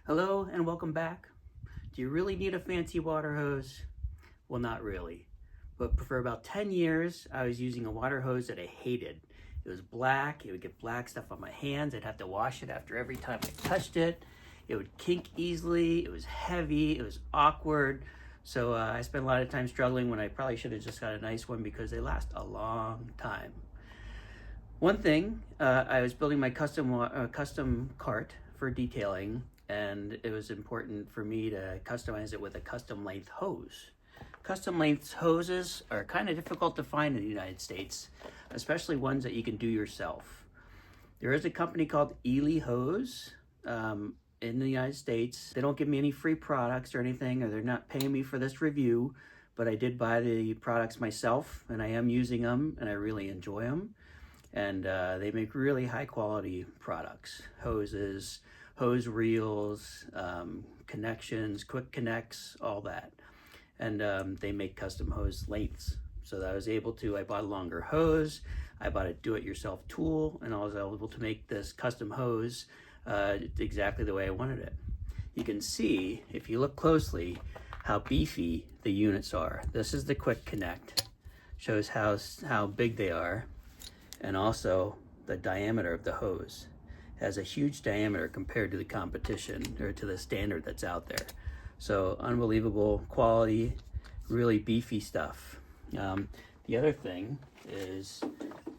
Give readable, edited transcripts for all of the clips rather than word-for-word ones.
Hello and welcome back. Do you really need a fancy water hose? Well, not really. But for about 10 years, I was using a water hose that I hated. It was black, it would get black stuff on my hands, I'd have to wash it after every time I touched it. It would kink easily, it was heavy, it was awkward. So I spent a lot of time struggling when I probably should have just got a nice one because they last a long time. One thing, I was building my custom cart for detailing, and it was important for me to customize it with a custom length hose. Custom length hoses are kind of difficult to find in the United States, especially ones that you can do yourself. There is a company called ELEY hose in the United States. They don't give me any free products or anything, or they're not paying me for this review, but I did buy the products myself, and I am using them, and I really enjoy them. And they make really high quality products, hoses, hose reels, connections, quick connects, all that. And they make custom hose lengths. So that I was able to, I bought a longer hose, I bought a do-it-yourself tool, and I was able to make this custom hose exactly the way I wanted it. You can see, if you look closely, how beefy the units are. This is the quick connect. Shows how big they are, and also the diameter of the hose. It has a huge diameter compared to the competition, or to the standard that's out there. So unbelievable quality, really beefy stuff. The other thing is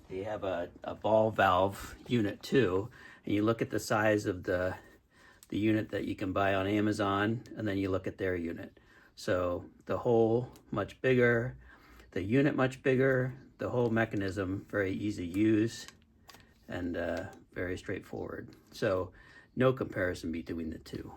they have a ball valve unit too, and you look at the size of the unit that you can buy on Amazon, and then you look at their unit. So the hole much bigger, the unit much bigger, the whole mechanism very easy to use, and very straightforward. So no comparison between the two.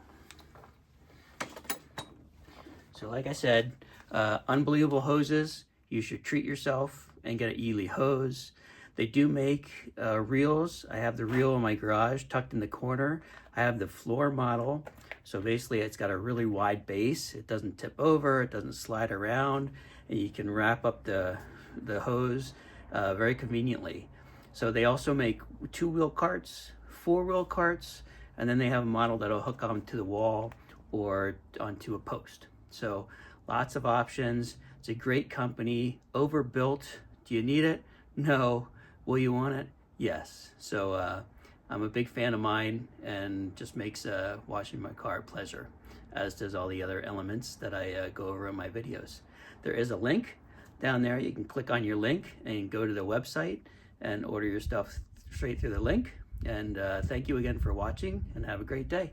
So like I said, unbelievable hoses. You should treat yourself and get an ELEY hose. They do make reels. I have the reel in my garage tucked in the corner. I have the floor model. So basically it's got a really wide base. It doesn't tip over, it doesn't slide around, and you can wrap up the hose very conveniently. So they also make 2-wheel carts, 4-wheel carts, and then they have a model that'll hook onto the wall or onto a post. So lots of options. It's a great company, overbuilt. Do you need it? No. Will you want it? Yes. So I'm a big fan of mine, and just makes washing my car a pleasure, as does all the other elements that I go over in my videos. There is a link down there. You can click on your link and go to the website and order your stuff straight through the link. And thank you again for watching, and have a great day.